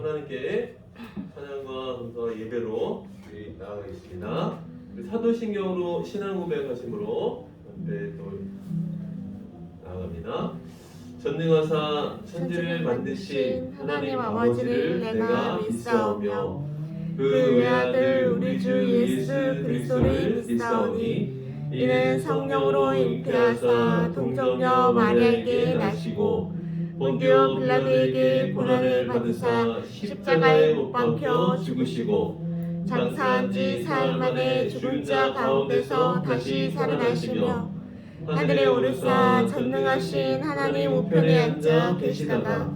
하나님께 찬양과 감사 예배로 나아가겠습니다. 사도신경으로 신앙 고백하심으로 함께 또 나아갑니다. 전능하사 천지를 만드신 하나님 아버지를 내가 믿사오며 그 외아들 우리 주 예수 그리스도를 믿사오니 이는 성령으로 잉태하사 동정녀 마리아에게 나시고 본디오 빌라도에게 고난을 받으사 십자가에 못 박혀 죽으시고 장사한 지 사흘 만에 죽은 자 가운데서 다시 살아나시며 하늘에 오르사 전능하신 하나님 우편에 앉아 계시다가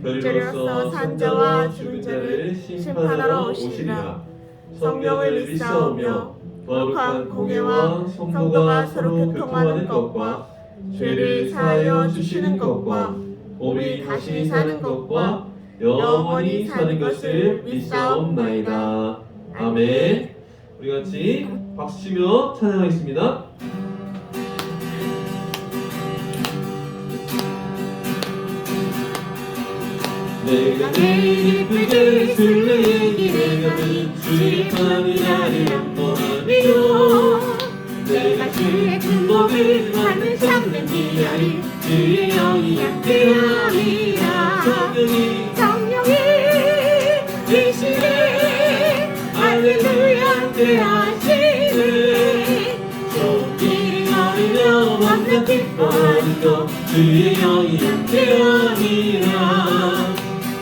별자로서 산 자와 죽은 자를 심판하러 오시리라. 성령을 믿사오며 거룩한 공예와 성도가 서로 교통하는 것과 죄를 사하여 주시는 것과 몸이 다시 사는 것과 영원히 사는 것을 믿사옵나이다. 아멘. 우리 같이 박수치며 찬양하겠습니다. 내가 제일 기쁘게 술래에게 가니 주의 밤이 나를 양보하며 내가 주의 큰 복을 하늘 참는 비하리 주의 영이 함께하리라. 성령이 계시네 할렐루야 함께하시네 손길이 걸으며 완전 기뻐하는 것 주의 영이 함께하리라.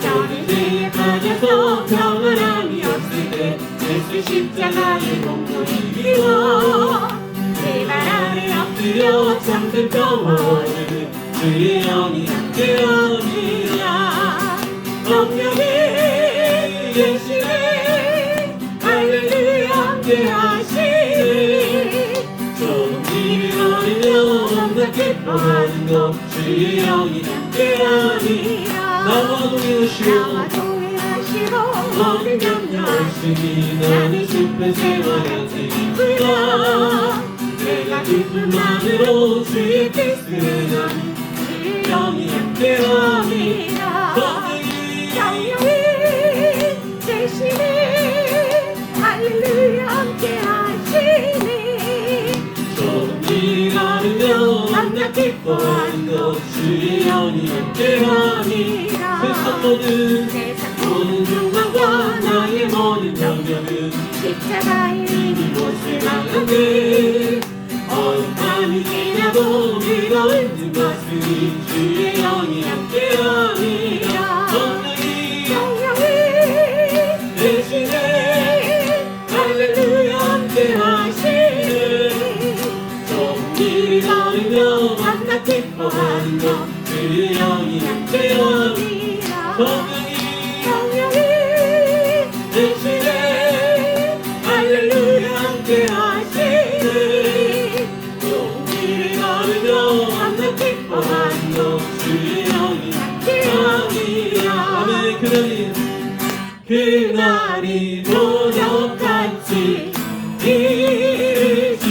저는 죄에 빠져서 평안함이 없을 때 예수 십자가의 몸을 이기워 내 발 아래 엎드려 잠든 평화를 주의 영이 함께하리라. 성령이 계시네 할렐루야 함께하시네 손길이 걸으며 온갖 기뻐하는 것 주의 영이 함께하리라. 나와 동행하시고 모든 염려하시니 나는 슬픈 생활에 기쁘다. 내가 기쁜 마음으로 주의 뜻을 하는 주의 영이 함께하리라. 성령이 계시네 할렐루야 함께하시네 손길이 가르며 만나 기뻐하는 것 주의 영이 함께하리라. 세상 모든 중망과 나의 모든 장면은 십자가의 이곳을 향하네. 어둠이 지나고 비가 오는 것은 주의 영이 함께하리라. 성령이 대신에 할렐루야 함께하시네 손길이 걸으며 만나 기뻐하는 것 주의 영이 함께하리라. 성령이 대신에 할렐루야 함께하시네 손길이 걸으며 만나 기뻐하는 것 주의 영이 함께하리라. 아멘. 그날이 도적같이 이르지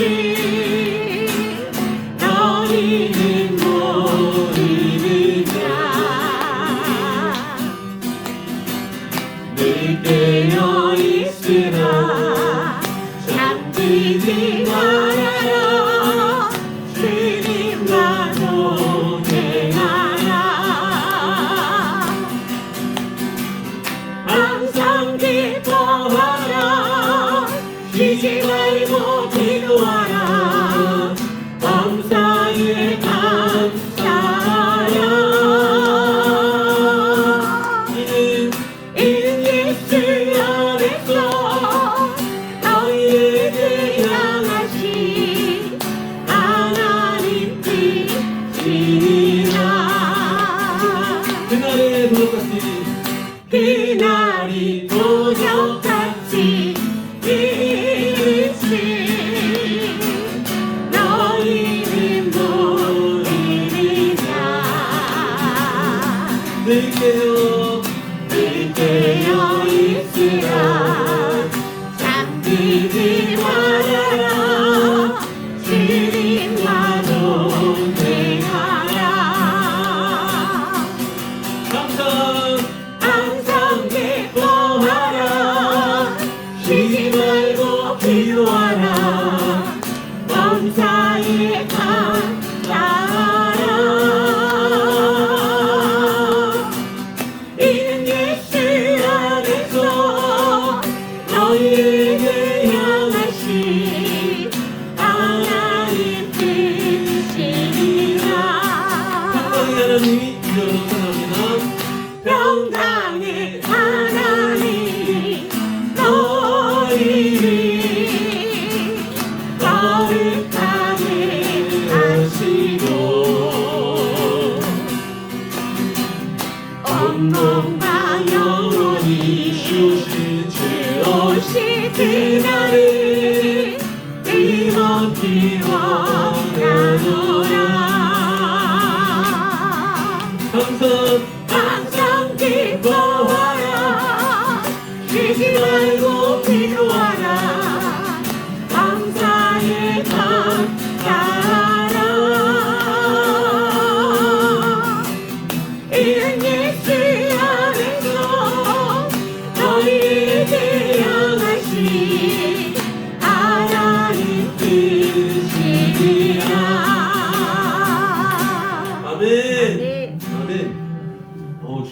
너희는 모르느냐 늘 깨어 있으라 잠들지 말아라 주님과 동행하라. 항상 기뻐하라 쉬지 말고 기도하라 범사에 감사하라. 이는 예수 안에서 너희에게 향하신 하나님 뜻이라. 그날이 도적같이 이르지 너희는 모르느냐 늘 깨어 있으라 잠들지 말아라 주님과 동행하라. 항상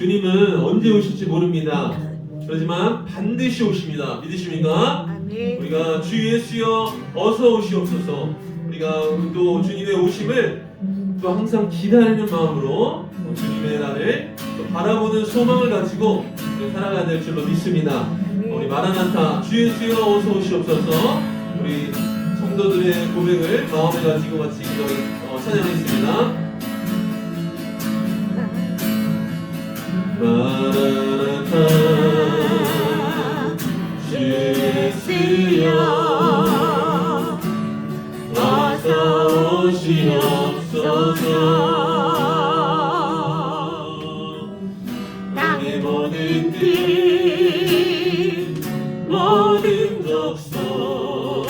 주님은 언제 오실지 모릅니다. 그렇지만 반드시 오십니다. 믿으십니까? 아멘. 우리가 주 예수여 어서 오시옵소서. 우리가 또 주님의 오심을 또 항상 기다리는 마음으로 주님의 날을 또 바라보는 소망을 가지고 살아가야 될 줄로 믿습니다. 우리 마라나타 주 예수여 어서 오시옵소서. 우리 성도들의 고백을 마음에 가지고 같이 찬양하겠습니다. 마라나타 주 예수여 어서 오시옵소서. 땅의 모든 뜻 모든 족속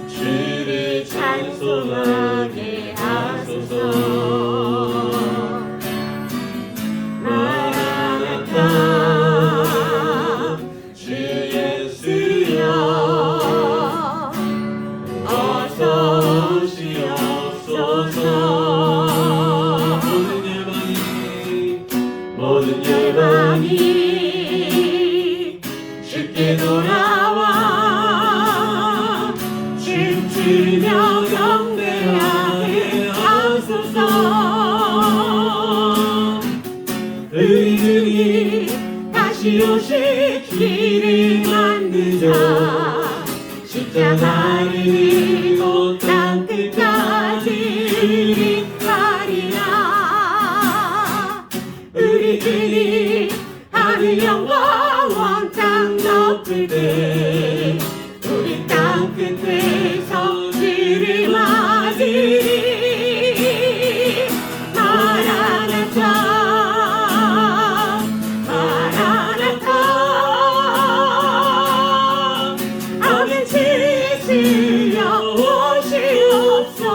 주를 찬송하게 하소서. 마라나타 주 예수여 어서 오시옵소서. 모든 열방이 쉽게 돌아와 춤추며 경배하게 하소서. 의인이 다시 오실 길을 만드자 십자가를 지고 땅 끝까지 가리라. 우리들이 하늘 영광 땅 높을 때 우리 땅 끝에서 주를 맞으리. 마라나타 마라나타 아멘. 주 예수여 오시옵소서.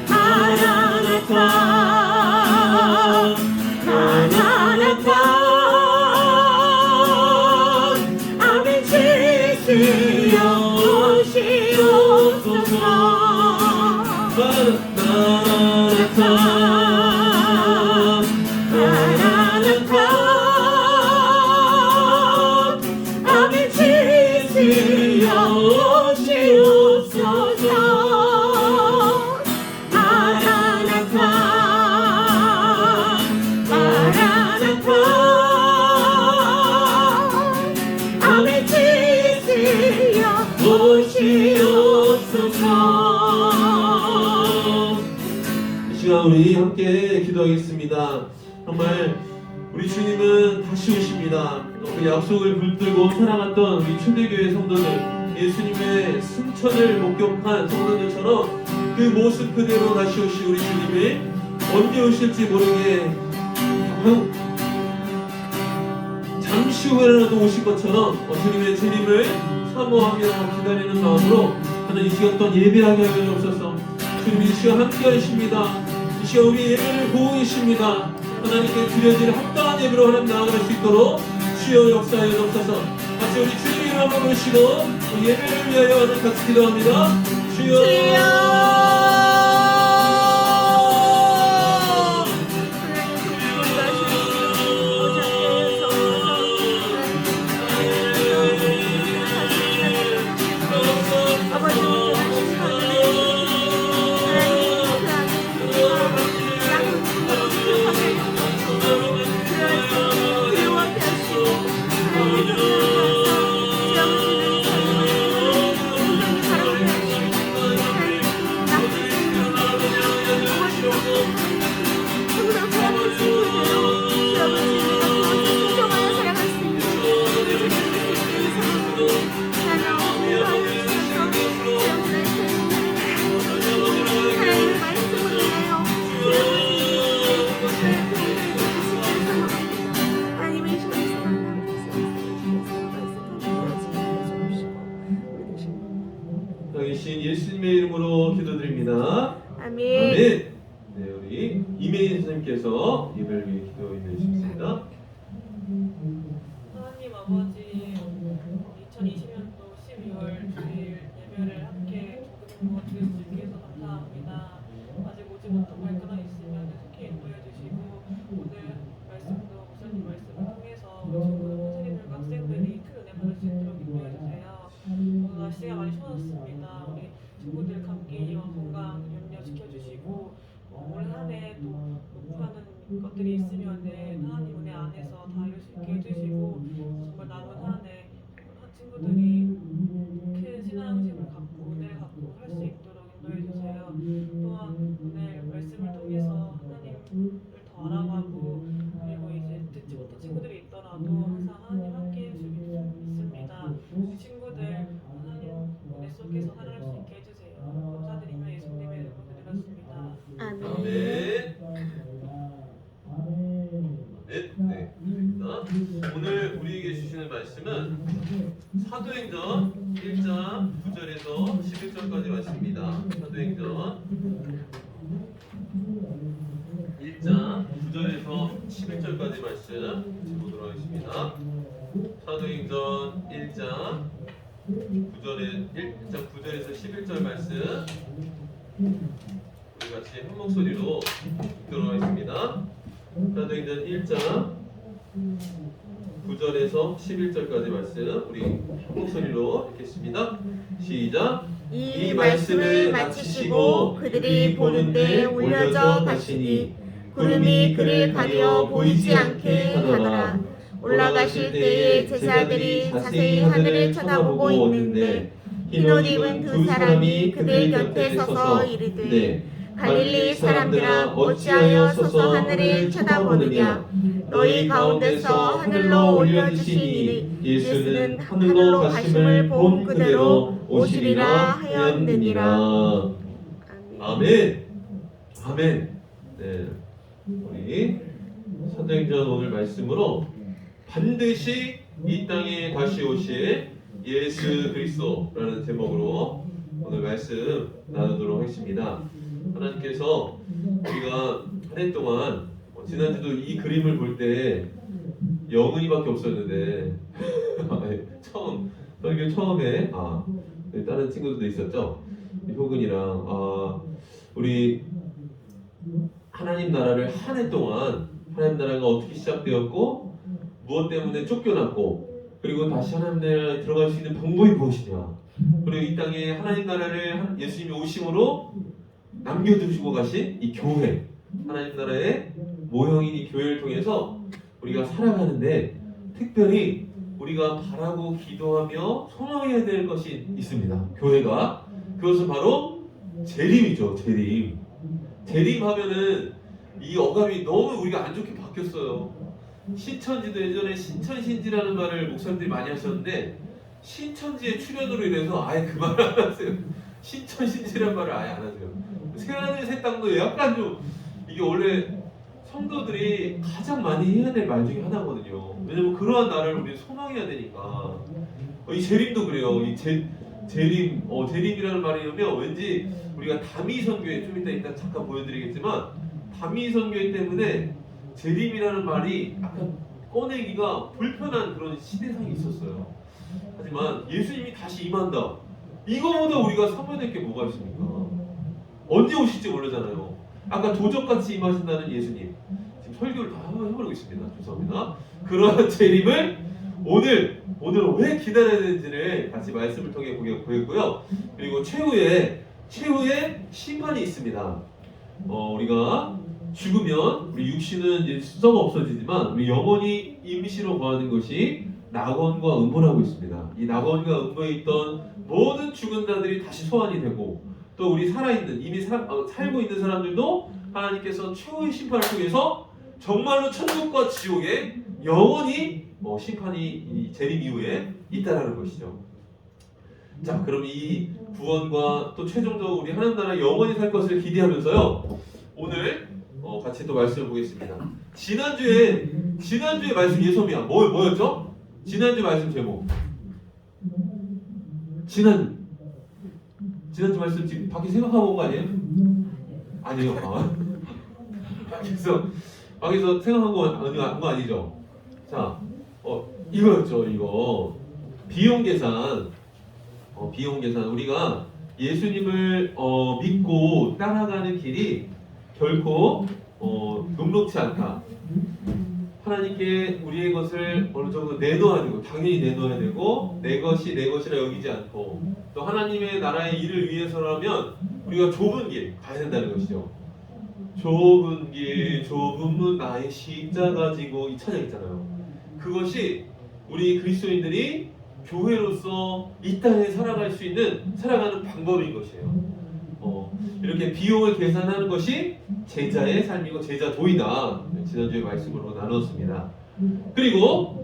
마라나타 마라나타 아멘. 주 예수여 오시옵소서. 마라나타 마라나타 아멘. 주 예수여 오시옵소서. 마라나타 마라나타 아멘. 주 예수여 오시옵소서. 이 시간 우리 함께 기도하겠습니다. 정말 우리 주님은 다시 오십니다. 그 약속을 붙들고 살아갔던 우리 초대교회 성도들, 예수님의 승천을 목격한 성도들처럼 그 모습 그대로 다시 오실 우리 주님이 언제 오실지 모르게 잠시 후에라도 오실 것처럼 주님의 재림을 사모하며 기다리는 마음으로 하나님 이 시간 또한 예배하게 하여 주옵소서. 주님 이 시간 함께 하십니다. 이 시간 우리 예배를 보고 계십니다. 하나님께 드려질 합당한 예배로 하나님 나아갈 수 있도록 주여 역사하여 주옵소서. 같이 우리 주님의 이름 한번 모시고 예배를 위하여 같이 기도합니다. 주여 여기신 예수님의 이름으로 기도드립니다. 아멘. 아멘. 네, 우리 이메인 선생님께서 예배를 위해 기도 임해 주십니다. 하나님 아버지, 2020년도 12월 주일 예배를 함께 기도드리고 드릴 수 있게 해서 감사합니다. 아직 오지 못한 발끈하 있으면 속히 인도해 안에 또 목표하는 것들이 있으면 하나님 은혜 안에서 다 이룰 수 있게 해주시고 정말 남은 한 해 친구들이 큰 신앙심을 갖고 은혜를 갖고 할 수 있도록 인도해 주세요. 또한 오늘 말씀을 통해서 하나님을 더 알아가고 그리고 이제 듣지 못한 친구들이 있더라도 항상 하나님 함께 해주시기 믿습니다. 우리 친구들 하나님 은혜 속에서 살아갈 수 있게 해주세요. 감사드리며 예수님의 이름으로 드렸습니다. 아멘. 네. 오늘 우리에게 주시는 말씀은 사도행전 1장 9절에서 11절까지 말씀입니다. 사도행전 1장 9절에서 11절까지 말씀 보도록 하겠습니다. 사도행전 1장 9절에서 11절 말씀 우리 같이 한 목소리로 읽도록 하겠습니다. 사도행전 1장 9절에서 11절까지 말씀 우리 한 목소리로 읽겠습니다. 시작. 이 말씀을 마치시고 그들이 보는데 올려져 가시니 구름이 그를 가려 보이지 않게 하더라. 올라가실 때에 제자들이 자세히 하늘을 쳐다보고 있는데 흰옷 입은 두 사람이 그들 곁에 서서 이르되 갈릴리 사람들아 어찌하여 서서 하늘을 쳐다보느냐. 너희 가운데서 하늘로 올려주신 예수는 하늘로 가심을 본 그대로 오시리라 하였느니라. 아멘. 아멘. 네, 우리 사도행전 오늘 말씀으로 반드시 이 땅에 다시 오실 예수 그리스도라는 제목으로 오늘 말씀 나누도록 하겠습니다. 하나님께서 우리가 한 해 동안 지난주도 이 그림을 볼 때 영은이밖에 없었는데 처음 설교 처음에 다른 친구들도 있었죠. 효근이랑 우리 하나님 나라를 한 해 동안 하나님 나라가 어떻게 시작되었고 무엇 때문에 쫓겨났고 그리고 다시 하나님 나라에 들어갈 수 있는 방법이 무엇이냐 그리고 이 땅에 하나님 나라를 예수님이 오심으로 남겨두시고 가신 이 교회 하나님 나라의 모형인 이 교회를 통해서 우리가 살아가는데 특별히 우리가 바라고 기도하며 소망해야 될 것이 있습니다. 교회가 그것은 바로 재림이죠. 재림 하면은 이 어감이 너무 우리가 안 좋게 바뀌었어요. 신천지도 예전에 신천신지라는 말을 목사님들이 많이 하셨는데 신천지의 출현으로 인해서 아예 그 말을 안 하세요. 신천신지라는 말을 아예 안 하세요. 새하늘 새 땅도 약간 좀 이게 원래 성도들이 가장 많이 해야 될 말 중에 하나거든요. 왜냐면 그러한 나라를 우리 소망해야 되니까. 이 재림도 그래요. 이 재림이라는 말이면 왠지 우리가 다미선교회 좀 이따 잠깐 보여드리겠지만 다미선교회 때문에 재림이라는 말이 약간 꺼내기가 불편한 그런 시대상이 있었어요. 하지만 예수님이 다시 임한다. 이거보다 우리가 사모해야 될 게 뭐가 있습니까? 언제 오실지 모르잖아요. 아까 도적같이 임하신다는 예수님 지금 설교를 다 해버리고 있습니다. 죄송합니다. 그러한 재림을 오늘 왜 기다려야 되는지를 같이 말씀을 통해 보겠고요. 그리고 최후의 심판이 있습니다. 우리가 죽으면 우리 육신은 이제 썩어 없어지지만 우리 영혼이 임시로 거하는 것이 낙원과 음부라고 있습니다. 이 낙원과 음부에 있던 모든 죽은 자들이 다시 소환이 되고 또 우리 살아있는 이미 살고 있는 사람들도 하나님께서 최후의 심판을 통해서 정말로 천국과 지옥에 영원히 심판이 이 재림 이후에 있다라는 것이죠. 자, 그럼 이 구원과 또 최종적으로 우리 하나님 나라 영원히 살 것을 기대하면서요. 오늘 같이 또 말씀을 보겠습니다. 지난주에 말씀 예소미야 뭐였죠? 지난주 말씀 제목. 지난주 말씀 지금 밖에 생각하고 온 거 아니에요? 아니에요. 밖에서 생각한 거 아니죠? 자, 이거였죠. 이거 비용 계산. 우리가 예수님을 믿고 따라가는 길이 결코 녹록치 않다. 하나님께 우리의 것을 어느 정도 내놓아야 되고 당연히 내놓아야 되고 내 것이 내 것이라 여기지 않고 또 하나님의 나라의 일을 위해서라면 우리가 좁은 길 가야 된다는 것이죠. 좁은 길 좁은 문 나의 십자가 지고 이 찬양 있잖아요. 그것이 우리 그리스도인들이 교회로서 이 땅에 살아갈 수 있는 살아가는 방법인 것이에요. 이렇게 비용을 계산하는 것이 제자의 삶이고 제자도이다. 지난주에 말씀으로 나눴습니다. 그리고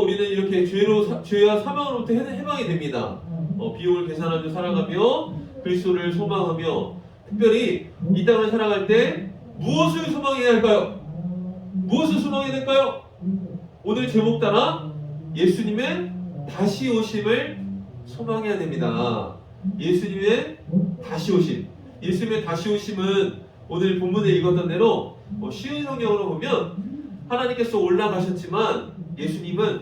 우리는 이렇게 죄와 사망으로부터 해방이 됩니다. 비용을 계산하며 살아가며 그리스도를 소망하며, 특별히 이 땅을 살아갈 때 무엇을 소망해야 할까요? 무엇을 소망해야 될까요? 오늘 제목 따라 예수님의 다시 오심을 소망해야 됩니다. 예수님의 다시 오심. 예수님의 다시 오심은 오늘 본문에 읽었던 대로 쉬운 성경으로 보면 하나님께서 올라가셨지만 예수님은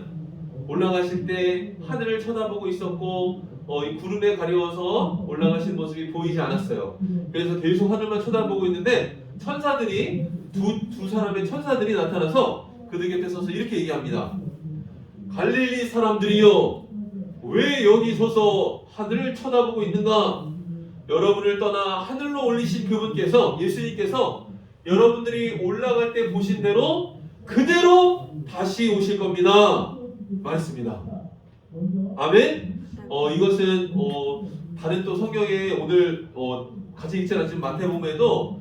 올라가실 때 하늘을 쳐다보고 있었고 이 구름에 가려워서 올라가신 모습이 보이지 않았어요. 그래서 계속 하늘만 쳐다보고 있는데 천사들이 두 사람의 천사들이 나타나서 그들 곁에 서서 이렇게 얘기합니다. 갈릴리 사람들이여, 왜 여기 서서 하늘을 쳐다보고 있는가? 여러분을 떠나 하늘로 올리신 그분께서, 예수님께서 여러분들이 올라갈 때 보신 대로 그대로 다시 오실 겁니다. 말씀입니다. 아멘. 이것은 다른 또 성경에 오늘 같이 읽지 않았지만 마태복음에도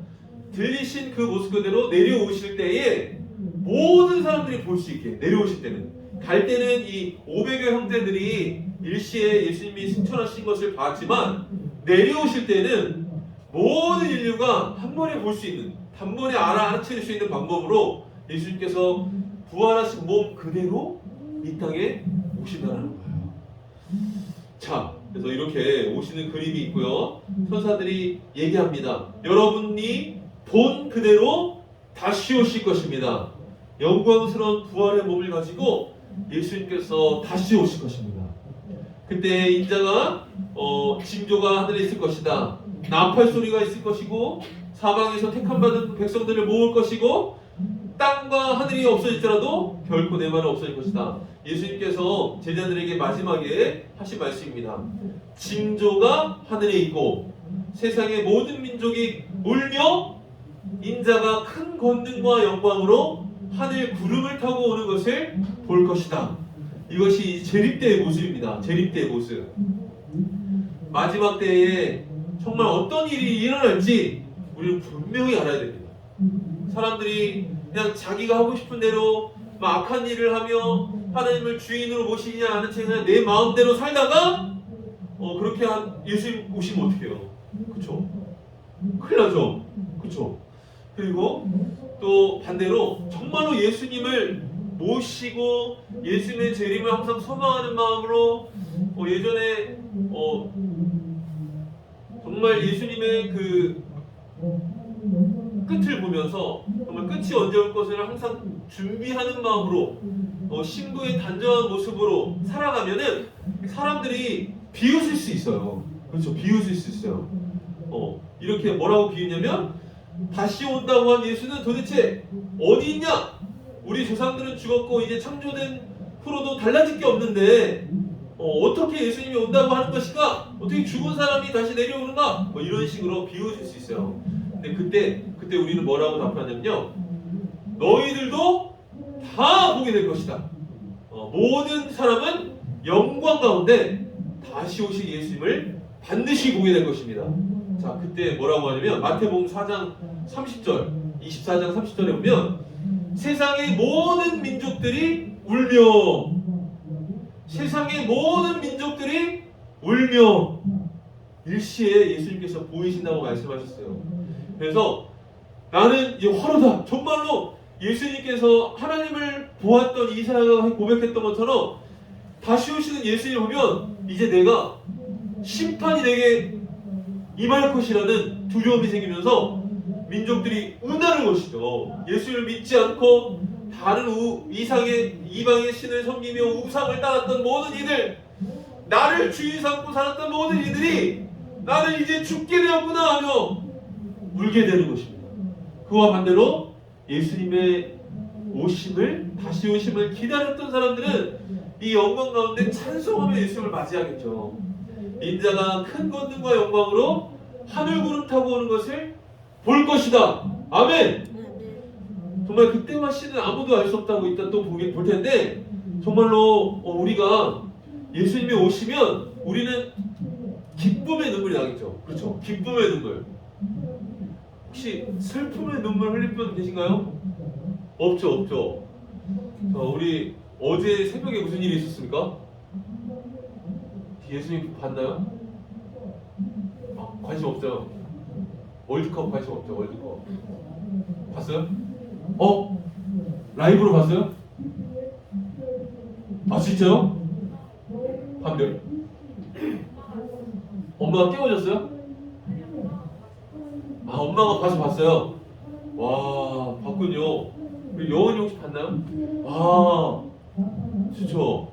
들리신 그 모습 그대로 내려오실 때에 모든 사람들이 볼 수 있게, 내려오실 때는, 갈 때는 이 500여 형제들이 일시에 예수님이 승천하신 것을 봤지만 내려오실 때는 모든 인류가 한 번에 볼 수 있는, 단번에 알아차릴 수 있는 방법으로 예수님께서 부활하신 몸 그대로 이 땅에 오신다는 거예요. 자, 그래서 이렇게 오시는 그림이 있고요. 천사들이 얘기합니다. 여러분이 본 그대로 다시 오실 것입니다. 영광스러운 부활의 몸을 가지고 예수님께서 다시 오실 것입니다. 그때 인자가 징조가 하늘에 있을 것이다. 나팔 소리가 있을 것이고 사방에서 택함받은 백성들을 모을 것이고 땅과 하늘이 없어질지라도 결코 내 말은 없어질 것이다. 예수님께서 제자들에게 마지막에 하신 말씀입니다. 징조가 하늘에 있고 세상의 모든 민족이 울며 인자가 큰 권능과 영광으로 하늘 구름을 타고 오는 것을 볼 것이다. 이것이 재림때의 모습입니다. 재림때의 모습. 마지막 때에 정말 어떤 일이 일어날지 우리는 분명히 알아야 됩니다. 사람들이 그냥 자기가 하고 싶은 대로 막 악한 일을 하며 하나님을 주인으로 모시냐 않은 채 그냥 내 마음대로 살다가 그렇게 예수님 오시면 어떡해요? 그쵸? 큰일 나죠? 그쵸? 그리고 또 반대로 정말로 예수님을 모시고 예수님의 재림을 항상 소망하는 마음으로 예전에 정말 예수님의 그 끝을 보면서 정말 끝이 언제 올 것을 항상 준비하는 마음으로 신부의 단정한 모습으로 살아가면은 사람들이 비웃을 수 있어요. 그렇죠? 비웃을 수 있어요. 이렇게 뭐라고 비웃냐면 다시 온다고 한 예수는 도대체 어디 있냐? 우리 조상들은 죽었고 이제 창조된 후로도 달라질 게 없는데 어떻게 예수님이 온다고 하는 것인가? 어떻게 죽은 사람이 다시 내려오는가? 이런 식으로 비웃을 수 있어요. 근데 그때 우리는 뭐라고 답하냐면요, 너희들도 다 보게 될 것이다. 모든 사람은 영광 가운데 다시 오실 예수님을 반드시 보게 될 것입니다. 자, 그때 뭐라고 하냐면 마태복음 4장 30절, 24장 30절에 보면 세상의 모든 민족들이 울며, 세상의 모든 민족들이 울며 일시에 예수님께서 보이신다고 말씀하셨어요. 그래서 나는 화로다. 정말로 예수님께서 하나님을 보았던 이사야가 고백했던 것처럼 다시 오시는 예수님을 보면 이제 내가 심판이 내게 임할 것이라는 두려움이 생기면서 민족들이 운하는 것이죠. 예수를 믿지 않고 다른 이방의 신을 섬기며 우상을 따랐던 모든 이들, 나를 주인 삼고 살았던 모든 이들이 나는 이제 죽게 되었구나 하며 울게 되는 것입니다. 그와 반대로 예수님의 다시 오심을 기다렸던 사람들은 이 영광 가운데 찬송하며 예수님을 맞이하겠죠. 인자가 큰 권능과 영광으로 하늘 구름 타고 오는 것을 볼 것이다. 아멘. 아멘. 정말 그때와 시는 아무도 알 수 없다고 이따 또 볼 텐데 정말로 우리가 예수님이 오시면 우리는 기쁨의 눈물이 나겠죠. 그렇죠? 기쁨의 눈물. 혹시 슬픔의 눈물 흘릴 분 계신가요? 없죠, 없죠. 우리 어제 새벽에 무슨 일이 있었습니까? 예수님 봤나요? 관심 없어요. 월드컵 관심 없죠. 월드컵 봤어요? 라이브로 봤어요? 아 진짜요? 밤별? 엄마가 깨워줬어요? 엄마가 가서 봤어요. 와 봤군요. 우리 여원이 혹시 봤나요? 좋죠.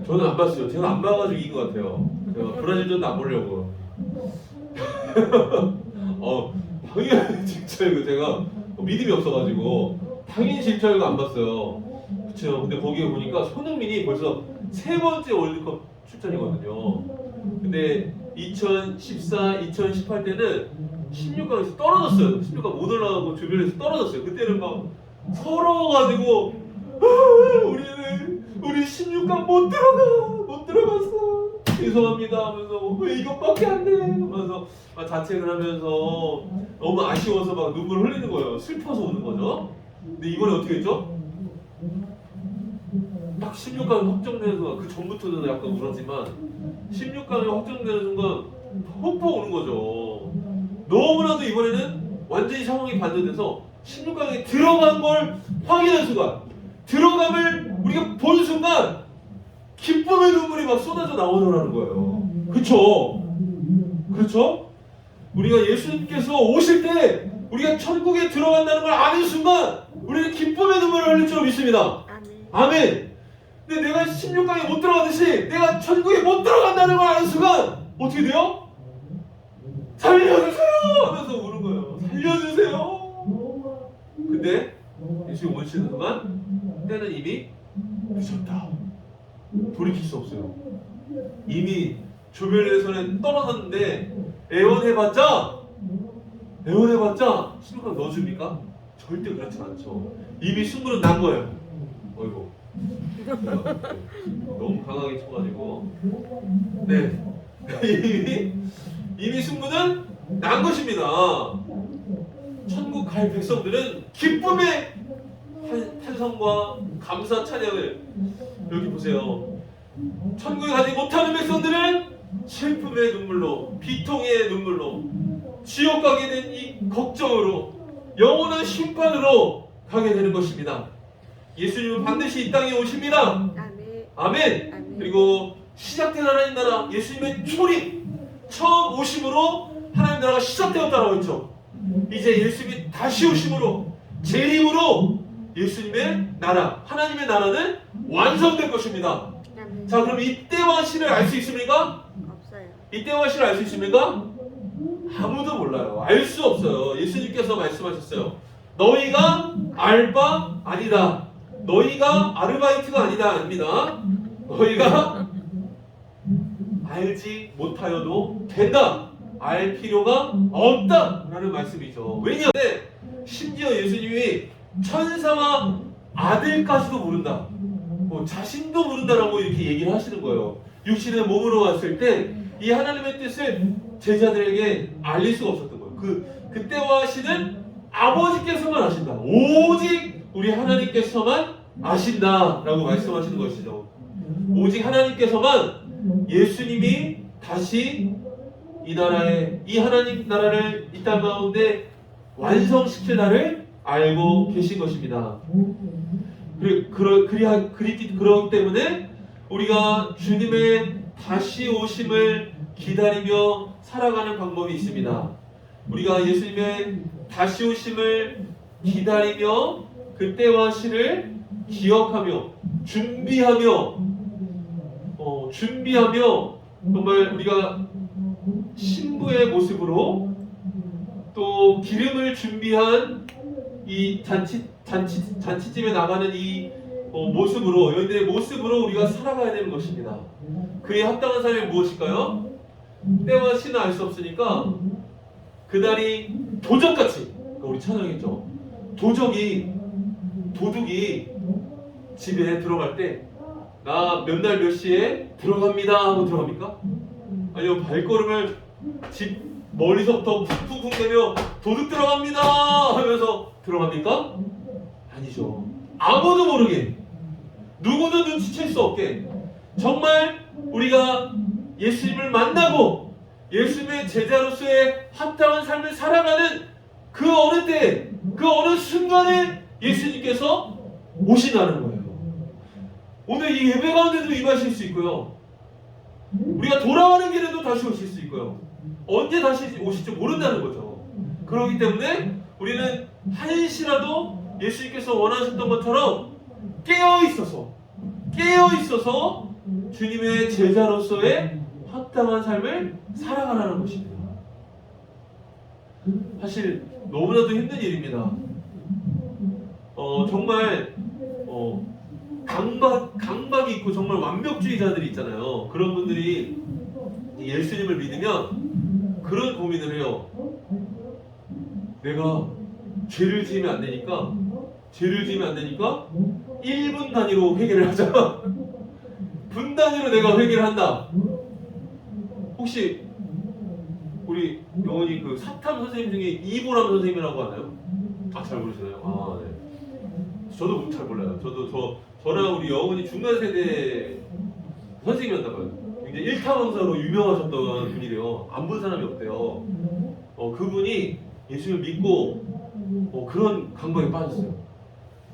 저는 안 봤어요. 제가 안 봐가지고 이긴 것 같아요. 제가 브라질전도 안 보려고. 당연히 진짜 이거 제가 믿음이 없어가지고 당연히 진짜 이거 안 봤어요. 그쵸. 근데 거기에 보니까 손흥민이 벌써 3번째 월드컵 출전이거든요. 근데 2014, 2018 때는 16강에서 떨어졌어요. 16강 못 올라가고 조별에서 떨어졌어요. 그때는 막 서러워가지고 우리 16강 못 들어갔어. 죄송합니다 하면서 왜 이것밖에 안 돼? 하면서 막 자책을 하면서 너무 아쉬워서 막 눈물 흘리는 거예요. 슬퍼서 우는 거죠. 근데 이번에 어떻게 했죠? 딱 16강이 확정되면서 그 전부터는 약간 울었지만 16강이 확정되는 순간 펑펑 우는 거죠. 너무나도 이번에는 완전히 상황이 반전돼서 16강에 들어간 걸 확인한 순간, 들어감을 우리가 본 순간 기쁨의 눈물이 막 쏟아져 나오더라는 거예요. 그렇죠? 그렇죠? 우리가 예수님께서 오실 때 우리가 천국에 들어간다는 걸 아는 순간 우리는 기쁨의 눈물을 흘릴 줄 믿습니다. 아멘. 근데 내가 16강에 못 들어가듯이 내가 천국에 못 들어간다는 걸 아는 순간 어떻게 돼요? 살려주세요! 하면서 우는 거예요. 살려주세요! 근데 예수님 오시는 순간 때는 이미 늦었다. 돌이킬 수 없어요. 이미 조별예선에 떨어졌는데 애원해봤자 16강 넣어줍니까? 절대 그렇지 않죠. 이미 승부는 난 거예요. 어이구. 너무 강하게 쳐가지고 이미 승부는 난 것입니다. 천국 갈 백성들은 기쁨의 찬성과 감사 찬양을 여기 보세요. 천국에 가지 못하는 백성들은 슬픔의 눈물로, 비통의 눈물로, 지옥 가게 된 이 걱정으로, 영원한 심판으로 가게 되는 것입니다. 예수님은 반드시 이 땅에 오십니다. 아멘. 그리고 시작된 하나님 나라, 예수님의 초림, 처음 오심으로 하나님 나라가 시작되었다라고 했죠. 이제 예수님이 다시 오심으로, 재림으로 예수님의 나라, 하나님의 나라는 완성될 것입니다. 자, 그럼 이때와 시를 알 수 있습니까? 없어요. 이때와 시를 알 수 있습니까? 아무도 몰라요. 알 수 없어요. 예수님께서 말씀하셨어요. 너희가 알 바 아니다. 너희가 아르바이트가 아닙니다. 너희가 알지 못하여도 된다. 알 필요가 없다. 라는 말씀이죠. 왜냐하면 심지어 예수님이 천사와 아들까지도 모른다. 자신도 모른다라고 이렇게 얘기를 하시는 거예요. 육신의 몸으로 왔을 때 이 하나님의 뜻을 제자들에게 알릴 수가 없었던 거예요. 그때와 시는 아버지께서만 아신다. 오직 우리 하나님께서만 아신다라고 말씀하시는 것이죠. 오직 하나님께서만 예수님이 다시 이 하나님 나라를 이 땅 가운데 완성시킬 날을 알고 계신 것입니다. 그렇기 때문에 우리가 주님의 다시 오심을 기다리며 살아가는 방법이 있습니다. 우리가 예수님의 다시 오심을 기다리며 그때와 시를 기억하며 준비하며 정말 우리가 신부의 모습으로 또 기름을 준비한 이 잔치집에 나가는 이 모습으로, 여인들의 모습으로 우리가 살아가야 되는 것입니다. 그에 합당한 삶이 무엇일까요? 때와 시는 알 수 없으니까 그날이 도적같이, 그러니까 우리 찬양했죠. 도둑이 집에 들어갈 때 나 몇 날 몇 시에 들어갑니다 하고 들어갑니까? 아니요, 발걸음을 집 멀리서부터 쿵쿵쿵 대며 도둑 들어갑니다 하면서 들어갑니까? 아니죠. 아무도 모르게, 누구도 눈치챌 수 없게, 정말 우리가 예수님을 만나고 예수님의 제자로서의 합당한 삶을 살아가는 그 어느 때, 그 어느 순간에 예수님께서 오시나는 거예요. 오늘 이 예배 가운데도 임하실 수 있고요, 우리가 돌아가는 길에도 다시 오실 수 있고요, 언제 다시 오실지 모른다는 거죠. 그렇기 때문에 우리는 한시라도 예수님께서 원하셨던 것처럼 깨어있어서 주님의 제자로서의 합당한 삶을 살아가라는 것입니다. 사실 너무나도 힘든 일입니다. 정말 강박이 있고 정말 완벽주의자들이 있잖아요. 그런 분들이 예수님을 믿으면 그런 고민을 해요. 내가 죄를 지으면 안 되니까 1분 단위로 회개를 하자. 분 단위로 내가 회개를 한다. 혹시 우리 영원히 그 사탐 선생님 중에 이보람 선생님이라고 하나요? 잘 모르시나요? 네. 저도 잘 몰라요. 저랑 우리 영원히 중간 세대 선생님이었나 봐요. 굉장히 일타왕사로 유명하셨던 분이래요. 안 본 사람이 없대요. 그분이 예수를 믿고 그런 강박에 빠졌어요.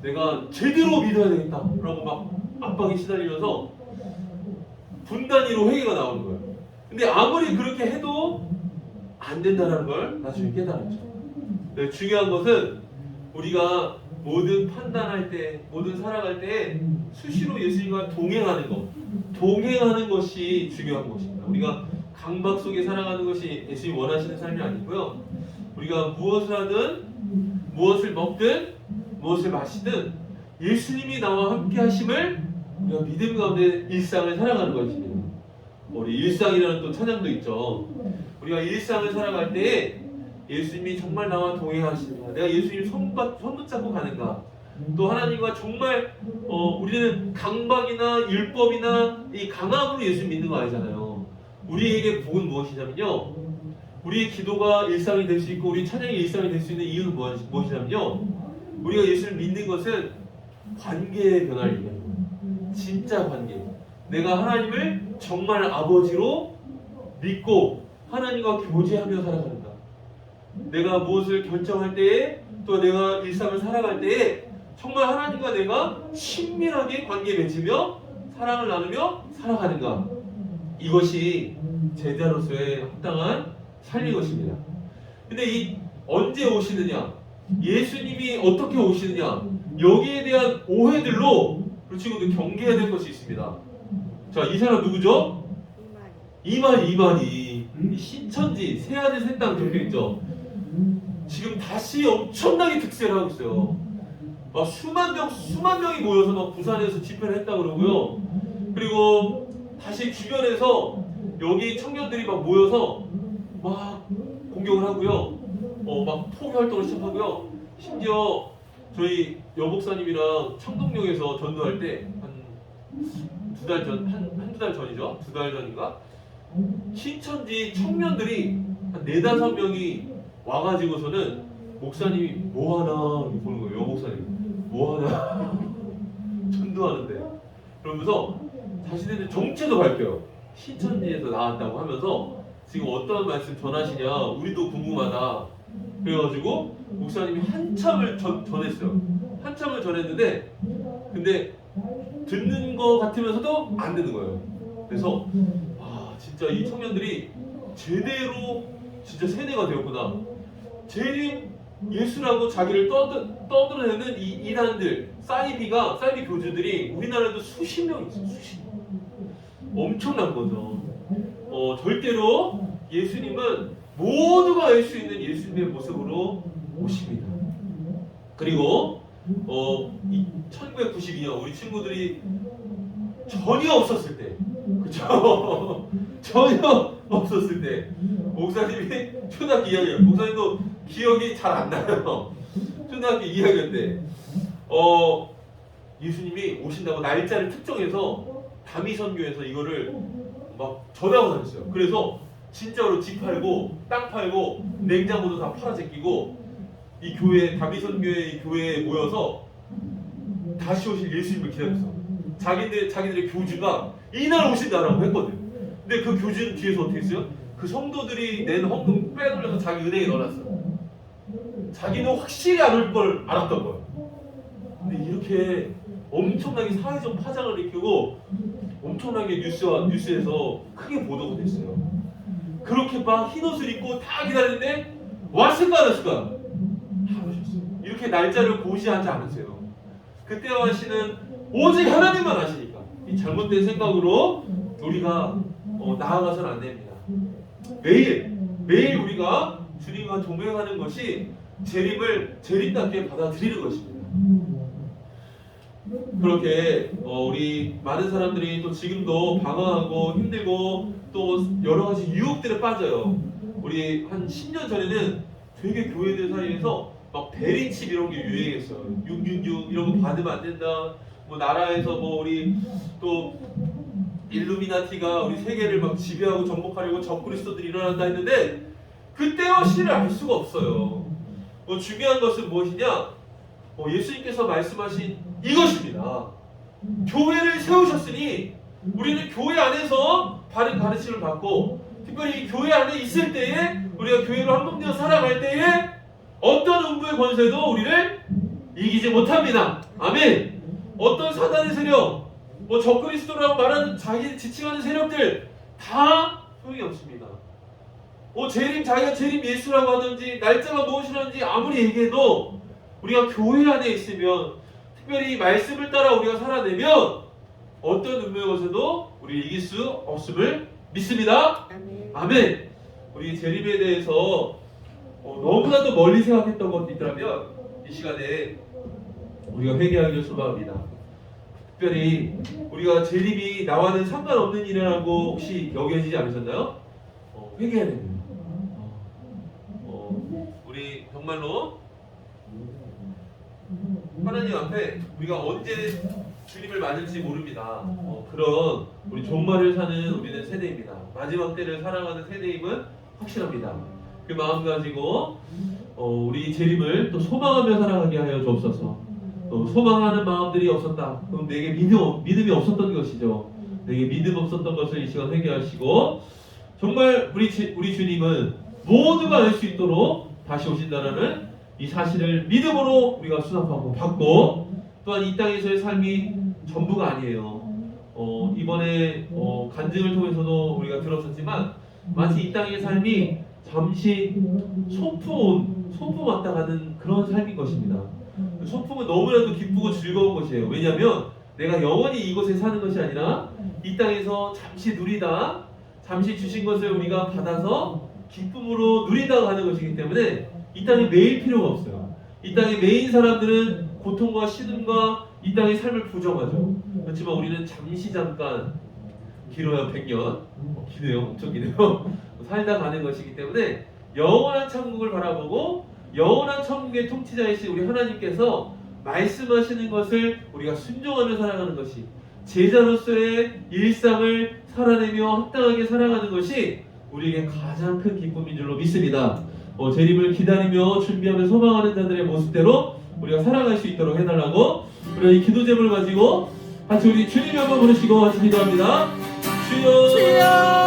내가 제대로 믿어야 되겠다라고 막 압박에 시달리면서 분 단위로 회개가 나오는 거예요. 근데 아무리 그렇게 해도 안 된다는 걸 나중에 깨달았죠. 네, 중요한 것은 우리가 모든 판단할 때, 모든 살아갈 때 수시로 예수님과 동행하는 것이 중요한 것입니다. 우리가 강박 속에 살아가는 것이 예수님이 원하시는 삶이 아니고요, 우리가 무엇을 하든, 무엇을 먹든, 무엇을 마시든 예수님이 나와 함께 하심을 우리가 믿음 가운데 일상을 살아가는 것입니다. 우리 일상이라는 또 찬양도 있죠. 우리가 일상을 살아갈 때 예수님이 정말 나와 동행하시는가, 내가 예수님 손 붙잡고 가는가, 또 하나님과 정말 우리는 강박이나 율법이나 이 강압으로 예수님 믿는 거 아니잖아요. 우리에게 복은 무엇이냐면요, 우리의 기도가 일상이 될 수 있고 우리 찬양이 일상이 될 수 있는 이유는 무엇이냐면요, 우리가 예수를 믿는 것은 관계의 변화를 얘기합니다. 진짜 관계. 내가 하나님을 정말 아버지로 믿고 하나님과 교제하며 살아가는가. 내가 무엇을 결정할 때에, 또 내가 일상을 살아갈 때에 정말 하나님과 내가 친밀하게 관계 맺으며 사랑을 나누며 살아가는가. 이것이 제자로서의 합당한 삶인 것입니다. 근데 언제 오시느냐, 예수님이 어떻게 오시느냐, 여기에 대한 오해들로 우리 친구들 경계해야 될 것이 있습니다. 자, 이 사람 누구죠? 이만희. 신천지 새하늘 새 땅 적혀있죠. 지금 다시 엄청나게 득세를 하고 있어요. 막 수만 명이 모여서 막 부산에서 집회를 했다 그러고요. 그리고 다시 주변에서 여기 청년들이 막 모여서 막 공격을 하고요. 막 포교 활동을 시작하고요. 심지어 저희 여목사님이랑 청동역에서 전도할 때 한두 달 전이죠? 2달 전인가? 신천지 청년들이 한 4-5명이 와가지고서는 목사님이 뭐하나 이렇게 보는 거예요. 여목사님 뭐하나 전도하는데, 그러면서 자신의 정체도 밝혀요. 신천지에서 나왔다고 하면서 지금 어떤 말씀 전하시냐 우리도 궁금하다. 그래가지고 목사님이 한참을 전했어요. 한참을 전했는데 근데 듣는 거 같으면서도 안 듣는 거예요. 그래서 진짜 이 청년들이 제대로 진짜 세뇌가 되었구나. 제일 예수라고 자기를 떠들어내는 이 이단들, 사이비 교주들이 우리나라에도 수십 명 있어요. 엄청난 거죠. 절대로 예수님은 모두가 알 수 있는 예수님의 모습으로 오십니다. 그리고 1992년 우리 친구들이 전혀 없었을 때, 그쵸? 전혀 없었을 때 목사님이 초등학교 2학년, 목사님도 기억이 잘 안 나요. 초등학교 2학년 때 예수님이 오신다고 날짜를 특정해서 다미선교에서 이거를 막 전하고 다녔어요. 그래서 진짜로 집 팔고 땅 팔고 냉장고도 다 팔아 제끼고 이 교회 다미선교회 이 교회에 모여서 다시 오실 예수님을 기다렸어. 자기들의 교주가 이날 오신다라고 했거든. 근데 그 교주는 뒤에서 어떻게 했어요? 그 성도들이 낸 헌금 빼돌려서 자기 은행에 넣어놨어. 자기는 확실히 안 올 걸 알았던 거야. 근데 이렇게 엄청나게 사회적 파장을 일으키고 엄청나게 뉴스에서 크게 보도가 됐어요. 그렇게 막 흰 옷을 입고 다 기다리는데 왔을까 안 왔을까? 안 오셨어요. 이렇게 날짜를 고시하지 않으세요. 그때와 하시는 오직 하나님만 아시니까 이 잘못된 생각으로 우리가 나아가서는 안 됩니다. 매일 우리가 주님과 동행하는 것이 재림답게 받아들이는 것입니다. 그렇게 우리 많은 사람들이 또 지금도 방황하고 힘들고 또 여러 가지 유혹들에 빠져요. 우리 한 10년 전에는 되게 교회들 사이에서 막 대리칩 이런 게 유행했어요. 666 이런 거 받으면 안 된다. 뭐 나라에서 뭐 우리 또 일루미나티가 우리 세계를 막 지배하고 정복하려고 적그리스도들이 일어난다 했는데 그때와 시를 알 수가 없어요. 중요한 것은 무엇이냐? 예수님께서 말씀하신 이것입니다. 교회를 세우셨으니 우리는 교회 안에서 바른 가르침을 받고 특별히 이 교회 안에 있을 때에 우리가 교회로 한몸되어 살아갈 때에 어떤 음부의 권세도 우리를 이기지 못합니다. 아멘. 어떤 사단의 세력, 적그리스도라고 말하는 자기를 지칭하는 세력들 다 소용이 없습니다. 자기가 재림 예수라고 하든지 날짜가 무엇이라든지 아무리 얘기해도 우리가 교회 안에 있으면 특별히 말씀을 따라 우리가 살아내면 어떤 음모의 것에도 우리를 이길 수 없음을 믿습니다. 아멘. 우리 재림에 대해서 너무나도 멀리 생각했던 것도 있더라면 이 시간에 우리가 회개하기를 소망합니다. 특별히 우리가 재림이 나와는 상관없는 일이라고 혹시 여겨지지 않으셨나요? 회개해야 됩니다. 우리 정말로 하나님 앞에 우리가 언제 주님을 맞을지 모릅니다. 그런 우리 종말을 사는 우리는 세대입니다. 마지막 때를 살아가는 세대임은 확실합니다. 그 마음 가지고 우리 재림을 또 소망하며 살아가게 하여 주옵소서. 소망하는 마음들이 없었다. 그럼 내게 믿음이 없었던 것이죠. 내게 믿음 없었던 것을 이 시간 회개하시고 정말 우리 주님은 모두가 알 수 있도록 다시 오신다라는 이 사실을 믿음으로 우리가 수납하고 받고 또한 이 땅에서의 삶이 전부가 아니에요. 이번에 간증을 통해서도 우리가 들었었지만 마치 이 땅의 삶이 잠시 소풍 왔다 가는 그런 삶인 것입니다. 소풍은 너무나도 기쁘고 즐거운 것이에요. 왜냐하면 내가 영원히 이곳에 사는 것이 아니라 이 땅에서 잠시 누리다 잠시 주신 것을 우리가 받아서 기쁨으로 누리다가 하는 것이기 때문에 이 땅에 매일 필요가 없어요. 이 땅에 매인 사람들은 고통과 시름과 이 땅의 삶을 부정하죠. 그렇지만 우리는 잠깐 길어야 100년 기네요. 엄청 기네요. 살다 가는 것이기 때문에 영원한 천국을 바라보고 영원한 천국의 통치자이신 우리 하나님께서 말씀하시는 것을 우리가 순종하며 살아가는 것이 제자로서의 일상을 살아내며 합당하게 살아가는 것이 우리에게 가장 큰 기쁨인 줄로 믿습니다. 재림을 기다리며 준비하며 소망하는 자들의 모습대로 우리가 살아갈 수 있도록 해달라고 우리가 이 기도 제목을 가지고 같이 우리 주님이 한번 부르시고 같이 기도합니다. 주여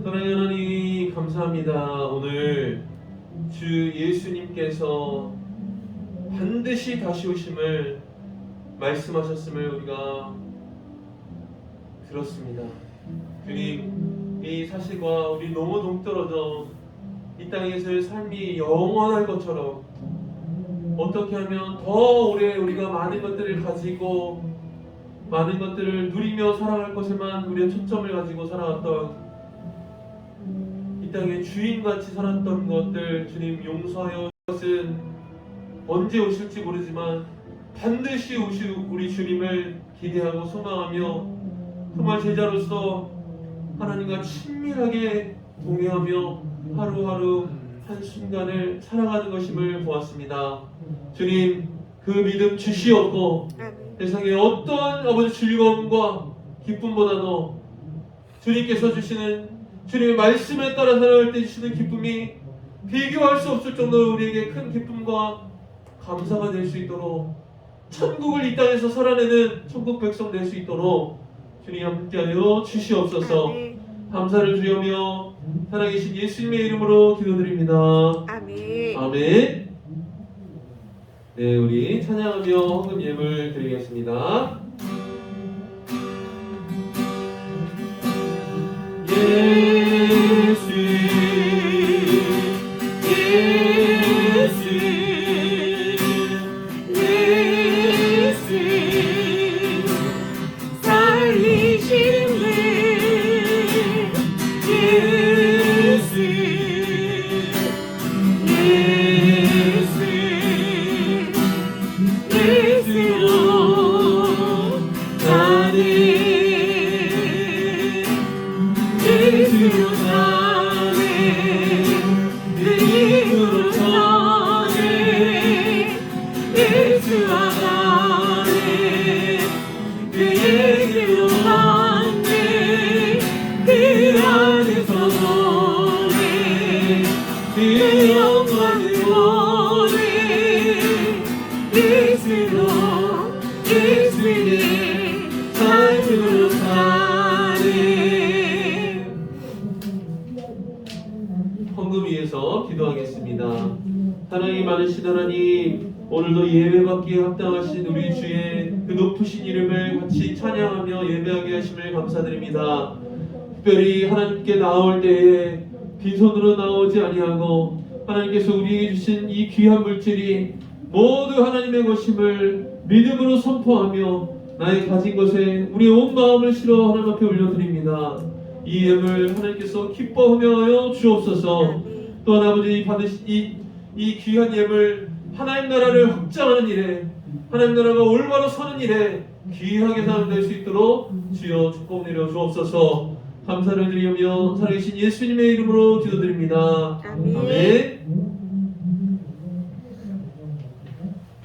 사랑하는 하나님 감사합니다. 오늘 주 예수님께서 반드시 다시 오심을 말씀하셨음을 우리가 들었습니다. 주님, 이 사실과 우리 너무 동떨어져 이 땅에서의 삶이 영원할 것처럼 어떻게 하면 더 오래 우리가 많은 것들을 가지고 많은 것들을 누리며 살아갈 것에만 우리의 초점을 가지고 살아왔던 이 땅의 주인같이 살았던 것들 주님 용서하여. 그것은 언제 오실지 모르지만 반드시 오실 우리 주님을 기대하고 소망하며 정말 제자로서 하나님과 친밀하게 동행하며 하루하루 한순간을 살아가는 것임을 보았습니다. 주님, 그 믿음 주시옵고 세상의 어떠한 아버지 즐거움과 기쁨보다도 주님께서 주시는 주님의 말씀에 따라 살아갈 때 주시는 기쁨이 비교할 수 없을 정도로 우리에게 큰 기쁨과 감사가 될 수 있도록 천국을 이 땅에서 살아내는 천국 백성 될 수 있도록 주님 함께하여 주시옵소서. 감사를 드리며 살아계신 예수님의 이름으로 기도드립니다. 아멘. 아멘. 네, 우리 찬양하며 헌금 예물 드리겠습니다. 예수 예수 예수 살리시네 예수 예수 예수로 나는 예수로 사네 그 이름으로 전해 예수와 가네 그 얘기로 만네 그 안에서 보내 그 영광을 보내 예수로 예수의 삶으로 사네. 헌금 위해서 기도하겠습니다. 사랑이 많으신 하나님, 오늘도 예배받기에 합당하신 우리 주의 그 높으신 이름을 같이 찬양하며 예배하게 하심을 감사드립니다. 특별히 하나님께 나올 때에 빈손으로 나오지 아니하고 하나님께서 우리에게 주신 이 귀한 물질이 모두 하나님의 것임을 믿음으로 선포하며 나의 가진 것에 우리의 온 마음을 실어 하나님 앞에 올려드립니다. 이 예물 하나님께서 기뻐하며 주옵소서. 또한 아버지 받으신 이 귀한 예물 하나님 나라를 확장하는 일에 하나님 나라가 올바로 서는 일에 귀하게 사용될 수 있도록 주여 축복 내려 주옵소서. 감사를 드리며 살아계신 예수님의 이름으로 기도드립니다. 아멘. 아멘.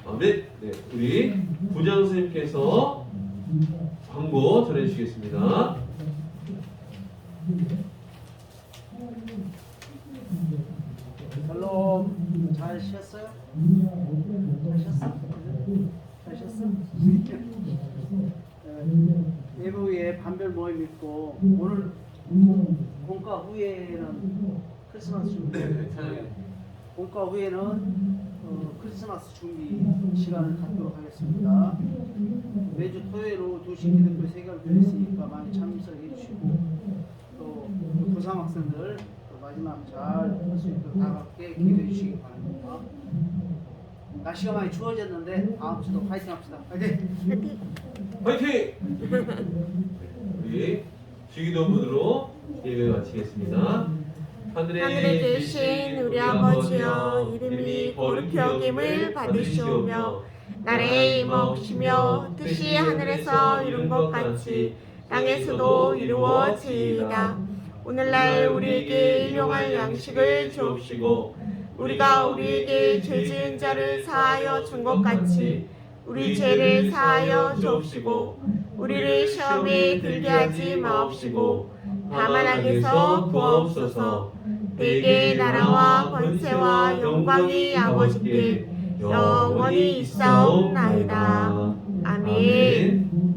아멘. 네, 우리 부장 선생님께서 광고 전해주시겠습니다. 샬롬. 잘 쉬었어요? 잘 쉬었어? 잘 쉬었어? 예부에 반별 모임 있고 오늘 공과 후에는 크리스마스 준비. 공과 후에는 크리스마스 준비 시간을 갖도록 하겠습니다. 매주 토요일 오후 2시 기독교 세계를 드렸으니까 많이 참석해 주시고 또 고3 학생들 또 마지막 잘 할 수 있도록 다 함께 기도해 주시기 바랍니다. 날씨가 많이 추워졌는데 다음 주도 파이팅 합시다. 파이팅! 화이팅! 우리 주기도문으로 예배 마치겠습니다. 하늘에 계신 우리 아버지여, 이름이 거룩히 여김을 받으시오며 나라의 임하옵시며 뜻이 하늘에서 이룬 것 같이 땅에서도 이루어지이다. 오늘날 우리에게 일용할 양식을 주옵시고 우리가 우리에게 죄 지은 자를 사하여 준 것 같이 우리 죄를 사하여 주옵시고 우리를 시험에 들게 하지 마옵시고 다만 악에서 구하옵소서. 내게 나라와 권세와 영광이 아버지께 영원히 있사옵나이다. 아멘.